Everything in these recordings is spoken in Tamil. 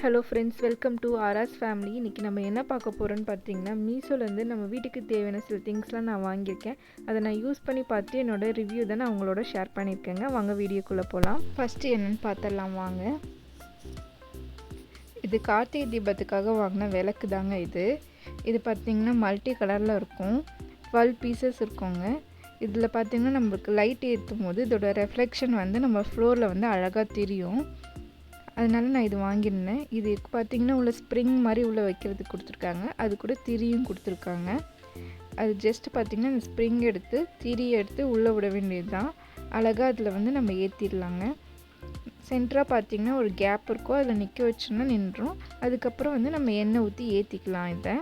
ஹலோ ஃப்ரெண்ட்ஸ், வெல்கம் டு ஆராஸ் ஃபேமிலி. இன்றைக்கி நம்ம என்ன பார்க்க போகிறோன்னு பார்த்தீங்கன்னா, மீஷோலேருந்து நம்ம வீட்டுக்கு தேவையான சில திங்ஸ்லாம் நான் வாங்கியிருக்கேன். அதை நான் யூஸ் பண்ணி பார்த்து என்னோடய ரிவ்யூ தான் நான் உங்களோட ஷேர் பண்ணியிருக்கேங்க. வாங்க வீடியோக்குள்ளே போகலாம். ஃபஸ்ட்டு என்னென்னு பார்த்துடலாம் வாங்க. இது கார்த்திகை தீபத்துக்காக வாங்கின விளக்கு தாங்க இது பார்த்திங்கன்னா மல்டி கலரில் இருக்கும். 12 பீசஸ் இருக்குங்க. இதில் பார்த்திங்கன்னா நம்மளுக்கு லைட் ஏற்றும் போது இதோட ரெஃப்ளெக்ஷன் வந்து நம்ம ஃப்ளோரில் வந்து அழகாக தெரியும். அதனால நான் இது வாங்கியிருந்தேன். இது பார்த்திங்கன்னா உள்ள ஸ்ப்ரிங் மாதிரி உள்ளே வைக்கிறதுக்கு கொடுத்துருக்காங்க. அது கூட திரியும் கொடுத்துருக்காங்க. அது ஜஸ்ட் பார்த்திங்கன்னா இந்த ஸ்ப்ரிங் எடுத்து திரியை எடுத்து உள்ளே விட வேண்டியது தான். அழகாக அதில் வந்து நம்ம ஏற்றிடலாங்க. சென்டராக பார்த்திங்கன்னா ஒரு கேப் இருக்கும், அதில் நிற்க வச்சோன்னா நின்றும். அதுக்கப்புறம் வந்து நம்ம எண்ணெய் ஊற்றி ஏற்றிக்கலாம்.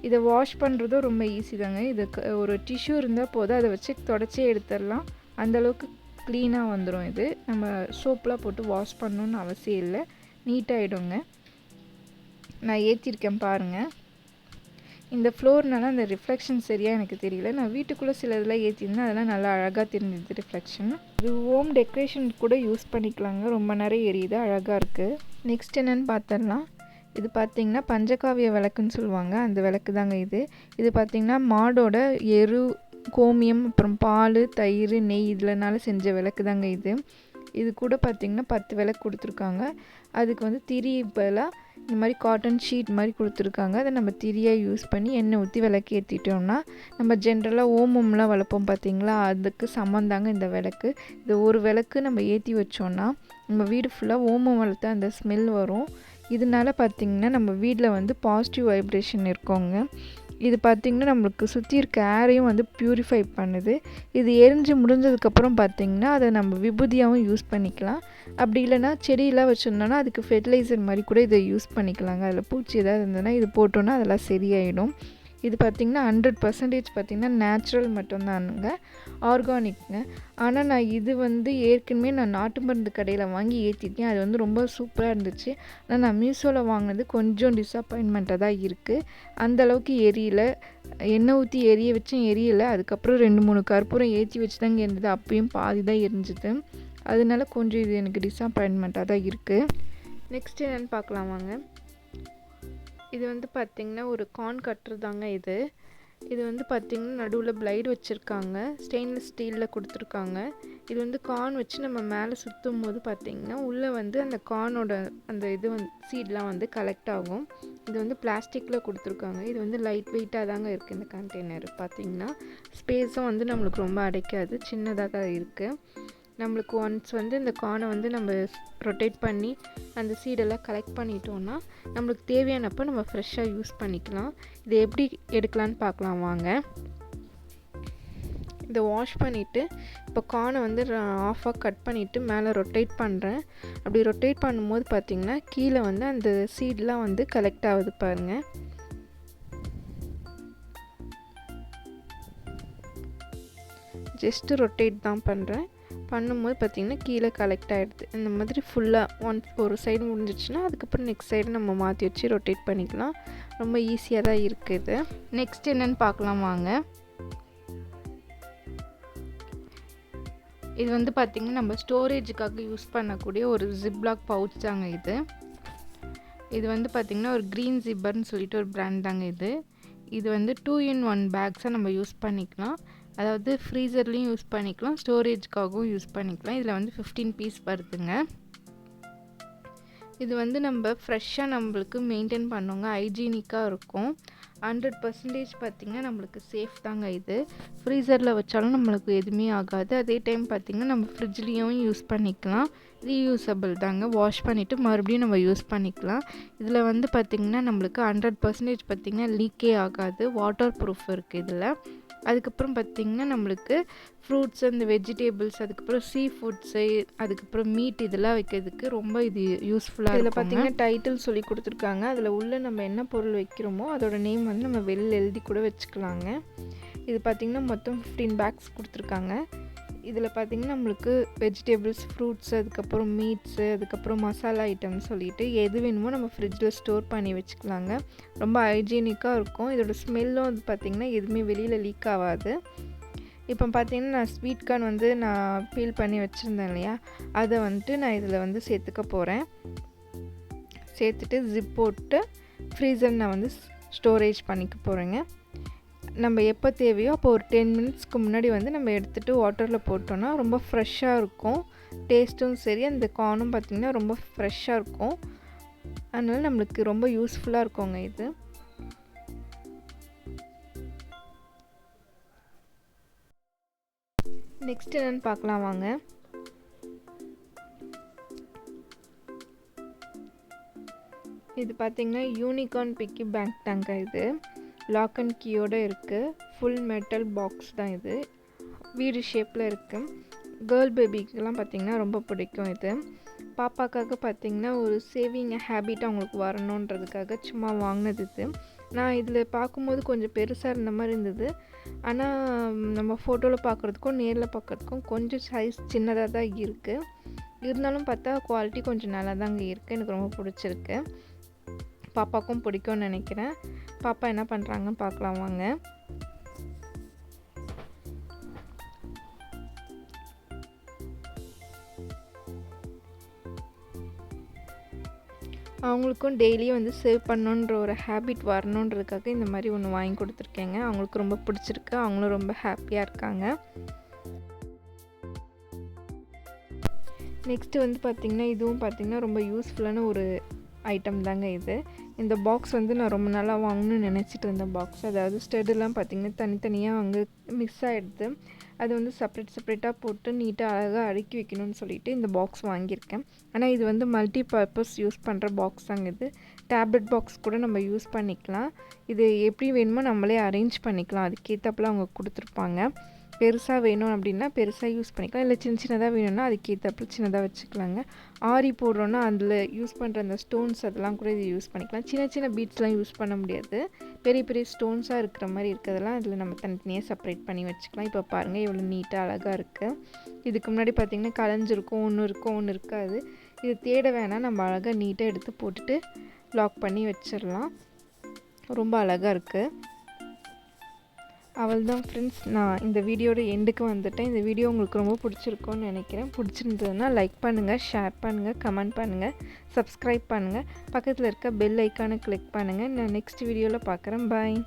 இதை வாஷ் பண்ணுறதும் ரொம்ப ஈஸி தாங்க. இதுக்கு ஒரு டிஷ்யூ இருந்தால் போதும், அதை வச்சு தொடச்சி எடுத்துடலாம். அந்தளவுக்கு க்ளீனாக வந்துடும். இது நம்ம சோப்பெலாம் போட்டு வாஷ் பண்ணணுன்னு அவசியம் இல்லை, நீட்டாகிடுங்க. நான் ஏற்றிருக்கேன் பாருங்கள். இந்த ஃப்ளோர்னால அந்த ரிஃப்ளெக்ஷன் சரியாக எனக்கு தெரியல. நான் வீட்டுக்குள்ளே சில இதெல்லாம் ஏற்றிருந்தேன், அதெல்லாம் நல்லா அழகாக தெரிஞ்சிது ரிஃப்ளெக்ஷன். இது ஹோம் டெக்கரேஷன் கூட யூஸ் பண்ணிக்கலாங்க. ரொம்ப நிறைய எரியுது, அழகாக இருக்குது. நெக்ஸ்ட் என்னென்னு பார்த்தோம்னா, இது பார்த்திங்கன்னா பஞ்சகாவிய விளக்குன்னு சொல்லுவாங்க. அந்த விளக்கு தாங்க இது பார்த்திங்கன்னா மாடோட எரு, கோமியம், அப்புறம் பால், தயிர், நெய் இதனால செஞ்ச விளக்கு தாங்க இது கூட பார்த்திங்கன்னா 10 விளக்கு கொடுத்துருக்காங்க. அதுக்கு வந்து திரி இப்போலாம் இந்த மாதிரி காட்டன் ஷீட் மாதிரி கொடுத்துருக்காங்க. அதை நம்ம திரியாக யூஸ் பண்ணி எண்ணெய் ஊற்றி விளக்கு ஏற்றிட்டோம்னா, நம்ம ஜென்ரலாக ஓமம்லாம் வளர்ப்போம் பார்த்திங்களா, அதுக்கு சம்மந்தாங்க இந்த விளக்கு. இது ஒரு விளக்கு நம்ம ஏற்றி வச்சோன்னா நம்ம வீடு ஃபுல்லாக ஓமம் வளர்த்த அந்த ஸ்மெல் வரும். இதனால பார்த்திங்கன்னா நம்ம வீட்டில் வந்து பாசிட்டிவ் வைப்ரேஷன் இருக்கோங்க. இது பார்த்திங்கன்னா நம்மளுக்கு சுற்றி இருக்க ஏரையும் வந்து ப்யூரிஃபை பண்ணுது. இது எரிஞ்சு முடிஞ்சதுக்கப்புறம் பார்த்திங்கன்னா அதை நம்ம விபூதியாகவும் யூஸ் பண்ணிக்கலாம். அப்படி இல்லைனா செடியெல்லாம் வச்சுருந்தோன்னா அதுக்கு ஃபெர்டிலைசர் மாதிரி கூட இதை யூஸ் பண்ணிக்கலாங்க. அதில் பூச்சி ஏதாவது இருந்ததுன்னா இது போட்டோன்னா அதெல்லாம் சரியாயிடும். இது பார்த்திங்கன்னா 100% பார்த்திங்கன்னா நேச்சுரல் மட்டும்தானுங்க, ஆர்கானிக்ங்க. ஆனால் நான் இது வந்து ஏற்கனவே நான் நாட்டு மருந்து கடையில் வாங்கி ஏற்றிருக்கேன். அது வந்து ரொம்ப சூப்பராக இருந்துச்சு. ஆனால் நான் மீஷோவில் வாங்கினது கொஞ்சம் டிஸப்பாயின்மெண்ட்டாக தான் இருக்குது. அந்தளவுக்கு எரியல. எண்ணெய் ஊற்றி எரிய வச்சும் எரியலை. அதுக்கப்புறம் 2-3 கற்பூரம் ஏற்றி வச்சு தாங்க இருந்தது. அப்பயும் பாதி தான் எரிஞ்சுது. அதனால கொஞ்சம் இது எனக்கு டிஸப்பாயின்மெண்ட்டாக தான் இருக்குது. நெக்ஸ்ட் என்னென்னு பார்க்கலாம் வாங்க. இது வந்து பார்த்திங்கன்னா ஒரு கார்ன் கட்டர் தாங்க இது வந்து பார்த்திங்கன்னா நடுவில் பிளைடு வச்சுருக்காங்க. ஸ்டெயின்லெஸ் ஸ்டீலில் கொடுத்துருக்காங்க. இது வந்து கார்ன் வச்சு நம்ம மேலே சுற்றும் போது பார்த்திங்கன்னா உள்ளே வந்து அந்த கார்னோட அந்த இது வந்து சீட்லாம் வந்து கலெக்ட் ஆகும். இது வந்து பிளாஸ்டிக்கில் கொடுத்துருக்காங்க. இது வந்து லைட் வெயிட்டாக தாங்க இருக்குது இந்த கண்டெய்னர். பார்த்திங்கன்னா ஸ்பேஸும் வந்து நம்மளுக்கு ரொம்ப அடைக்காது, சின்னதாக தான் இருக்குது. நம்மளுக்கு ஒன்ஸ் வந்து இந்த கார்னை வந்து நம்ம ரொட்டேட் பண்ணி அந்த சீடெல்லாம் கலெக்ட் பண்ணிட்டோன்னா நம்மளுக்கு தேவையானப்போ நம்ம ஃப்ரெஷ்ஷாக யூஸ் பண்ணிக்கலாம். இதை எப்படி எடுக்கலான்னு பார்க்கலாம் வாங்க. இதை வாஷ் பண்ணிவிட்டு இப்போ கார்னை வந்து ஆஃபாக கட் பண்ணிவிட்டு மேலே ரொட்டேட் பண்ணுறேன். அப்படி ரொட்டேட் பண்ணும்போது பார்த்திங்கன்னா கீழே வந்து அந்த சீடெலாம் வந்து கலெக்ட் ஆகுது பாருங்கள். ஜஸ்ட்டு ரொட்டேட் தான் பண்ணும்போது பார்த்திங்கன்னா கீழே கலெக்ட் ஆகிடுது. இந்த மாதிரி ஃபுல்லாக ஒரு சைடு முடிஞ்சிடுச்சுன்னா அதுக்கப்புறம் நெக்ஸ்ட் சைடு நம்ம மாற்றி வச்சு ரொட்டேட் பண்ணிக்கலாம். ரொம்ப ஈஸியாக தான் இருக்குது. நெக்ஸ்ட் என்னென்னு பார்க்கலாம் வாங்க. இது வந்து பார்த்திங்கன்னா நம்ம ஸ்டோரேஜுக்காக யூஸ் பண்ணக்கூடிய ஒரு ஜிப்லாக் பவுச் தாங்க இது வந்து பார்த்திங்கன்னா ஒரு க்ரீன் ஜிப்பர்னு சொல்லிட்டு ஒரு பிராண்ட் தாங்க இது வந்து 2-in-1 பேக்ஸாக நம்ம யூஸ் பண்ணிக்கலாம். அதாவது ஃப்ரீசர்லேயும் யூஸ் பண்ணிக்கலாம், ஸ்டோரேஜ்க்காகவும் யூஸ் பண்ணிக்கலாம். இதில் வந்து 15 பீஸ் வருதுங்க. இது வந்து நம்ம ஃப்ரெஷ்ஷாக நம்மளுக்கு மெயின்டைன் பண்ணோங்க, ஹைஜீனிக்காக இருக்கும். 100% பார்த்திங்கன்னா நம்மளுக்கு சேஃப் தாங்க ஃப்ரீசரில் வச்சாலும் நம்மளுக்கு எதுவுமே ஆகாது. அதே டைம் பார்த்திங்கன்னா நம்ம ஃப்ரிட்ஜ்லேயும் யூஸ் பண்ணிக்கலாம். ரீயூசபிள் தாங்க. வாஷ் பண்ணிவிட்டு மறுபடியும் நம்ம யூஸ் பண்ணிக்கலாம். இதில் வந்து பார்த்திங்கன்னா நம்மளுக்கு 100% பார்த்திங்கன்னா லீக்கே ஆகாது. வாட்டர் ப்ரூஃப் இருக்குது இதில். அதுக்கப்புறம் பார்த்திங்கன்னா நம்மளுக்கு ஃப்ரூட்ஸ், அந்த வெஜிடேபிள்ஸ், அதுக்கப்புறம் சீ ஃபுட்ஸு, அதுக்கப்புறம் மீட் இதெல்லாம் வைக்கிறதுக்கு ரொம்ப இது யூஸ்ஃபுல்லாக. இதில் பார்த்திங்கன்னா டைட்டில் சொல்லி கொடுத்துருக்காங்க. அதில் உள்ள நம்ம என்ன பொருள் வைக்கிறோமோ அதோட நேம் வந்து நம்ம வெளியில் எழுதி கூட வச்சுக்கலாங்க. இது பார்த்திங்கன்னா மொத்தம் 15 பேக்ஸ் கொடுத்துருக்காங்க. இதில் பார்த்திங்கன்னா நம்மளுக்கு வெஜிடேபிள்ஸ், ஃப்ரூட்ஸ், அதுக்கப்புறம் மீட்ஸு, அதுக்கப்புறம் மசாலா ஐட்டம் சொல்லிவிட்டு எது வேணுமோ நம்ம ஃப்ரிட்ஜில் ஸ்டோர் பண்ணி வச்சுக்கலாங்க. ரொம்ப ஹைஜீனிக்காக இருக்கும். இதோட ஸ்மெல்லும் அது பார்த்திங்கன்னா எதுவுமே வெளியில் லீக் ஆகாது. இப்போ பார்த்திங்கன்னா நான் ஸ்வீட் கார்ன் வந்து நான் பீல் பண்ணி வச்சுருந்தேன் இல்லையா, அதை வந்துட்டு நான் இதில் வந்து சேர்த்துக்க போகிறேன். சேர்த்துட்டு ஜிப் போட்டு ஃப்ரீசர் நான் வந்து ஸ்டோரேஜ் பண்ணிக்க போகிறேங்க. நம்ம எப்போ தேவையோ அப்போ ஒரு 10 மினிட்ஸ்க்கு முன்னாடி வந்து நம்ம எடுத்துகிட்டு வாட்டரில் போட்டோன்னா ரொம்ப ஃப்ரெஷ்ஷாக இருக்கும். டேஸ்ட்டும் சரி, அந்த கார்னும் பார்த்திங்கன்னா ரொம்ப ஃப்ரெஷ்ஷாக இருக்கும். அதனால் நம்மளுக்கு ரொம்ப யூஸ்ஃபுல்லாக இருக்குங்க இது. நெக்ஸ்ட் என்னென்னு பார்க்கலாம் வாங்க. இது பார்த்திங்கன்னா யூனிகார்ன் பிக்கி பேங்க் தாங்க. இது லாக் அண்ட் கீயோடு இருக்குது. ஃபுல் மெட்டல் பாக்ஸ் தான் இது. வீடு ஷேப்பில் இருக்குது. கேர்ள் பேபிக்கெலாம் பார்த்திங்கன்னா ரொம்ப பிடிக்கும் இது. பாப்பாக்காக பார்த்திங்கன்னா ஒரு சேவிங் ஹேபிட் அவங்களுக்கு வரணுன்றதுக்காக சும்மா வாங்கினது இது. நான் இதில் பார்க்கும்போது கொஞ்சம் பெருசாக இருந்த மாதிரி இருந்தது. ஆனால் நம்ம ஃபோட்டோவில் பார்க்குறதுக்கும் நேரில் பார்க்குறதுக்கும் கொஞ்சம் சைஸ் சின்னதாக தான் இருக்குது. இருந்தாலும் பார்த்தா குவாலிட்டி கொஞ்சம் நல்லா தாங்க இருக்குது. எனக்கு ரொம்ப பிடிச்சிருக்கு. பாப்பாவுக்கும் பிடிக்கும்னு நினைக்கிறேன். பாப்பா என்ன பண்ணுறாங்கன்னு பார்க்கலாம் வாங்க. அவங்களுக்கும் டெய்லியும் வந்து சேவ் பண்ணணுன்ற ஒரு ஹேபிட் வரணுன்றதுக்காக இந்த மாதிரி ஒன்று வாங்கி கொடுத்துருக்கேங்க. அவங்களுக்கு ரொம்ப பிடிச்சிருக்கு. அவங்களும் ரொம்ப ஹாப்பியாக இருக்காங்க. நெக்ஸ்ட்டு வந்து பார்த்திங்கன்னா இதுவும் பார்த்திங்கன்னா ரொம்ப யூஸ்ஃபுல்லான ஒரு ஐட்டம் தாங்க இது. இந்த பாக்ஸ் வந்து நான் ரொம்ப நாளாக வாங்கணும்னு நினச்சிட்டு இருந்தேன் பாக்ஸ். அதாவது ஸ்டெடெலாம் பார்த்திங்கன்னா தனித்தனியாக அங்கே மிஸ் ஆகிடுது. அது வந்து செப்பரேட்டாக போட்டு நீட்டாக அழகாக அடுக்கி வைக்கணும்னு சொல்லிட்டு இந்த பாக்ஸ் வாங்கியிருக்கேன். ஆனால் இது வந்து மல்டி பர்பஸ் யூஸ் பண்ணுற பாக்ஸ் தாங்க இது. டேப்லெட் பாக்ஸ் கூட நம்ம யூஸ் பண்ணிக்கலாம். இது எப்படி வேணுமோ நம்மளே அரேஞ்ச் பண்ணிக்கலாம். அதுக்கேற்றப்பல அவங்க கொடுத்துருப்பாங்க. பெருசாக வேணும் அப்படின்னா பெருசாக யூஸ் பண்ணிக்கலாம். இல்லை சின்னதாக வேணும்னா அதுக்கேற்றப்பல சின்னதாக வச்சுக்கலாங்க. ஆரி போடுறோன்னா அதில் யூஸ் பண்ணுற அந்த ஸ்டோன்ஸ் அதெல்லாம் கூட இது யூஸ் பண்ணிக்கலாம். சின்ன பீட்ஸ்லாம் யூஸ் பண்ண முடியாது. பெரிய ஸ்டோன்ஸாக இருக்கிற மாதிரி இருக்கிறதெல்லாம் அதில் நம்ம தனித்தனியாக செப்பரேட் பண்ணி வச்சுக்கலாம். இப்போ பாருங்கள் எவ்வளோ நீட்டாக அழகாக இருக்குது. இதுக்கு முன்னாடி பார்த்திங்கன்னா கலைஞ்சிருக்கும், ஒன்று இருக்காது. இது தேட வேணாம், நம்ம அழகாக நீட்டாக எடுத்து போட்டுட்டு லாக் பண்ணி வச்சிடலாம். ரொம்ப அழகாக இருக்குது. அவள்தான் ஃப்ரெண்ட்ஸ், நான் இந்த வீடியோட எண்டுக்கு வந்துட்டேன். இந்த வீடியோ உங்களுக்கு ரொம்ப பிடிச்சிருக்கும்னு நினைக்கிறேன். பிடிச்சிருந்ததுன்னா லைக் பண்ணுங்கள், ஷேர் பண்ணுங்கள், கமெண்ட் பண்ணுங்கள், சப்ஸ்கிரைப் பண்ணுங்கள். பக்கத்தில் இருக்க பெல் ஐக்கானை கிளிக் பண்ணுங்கள். நான் நெக்ஸ்ட் வீடியோவில் பார்க்குறேன். பாய்.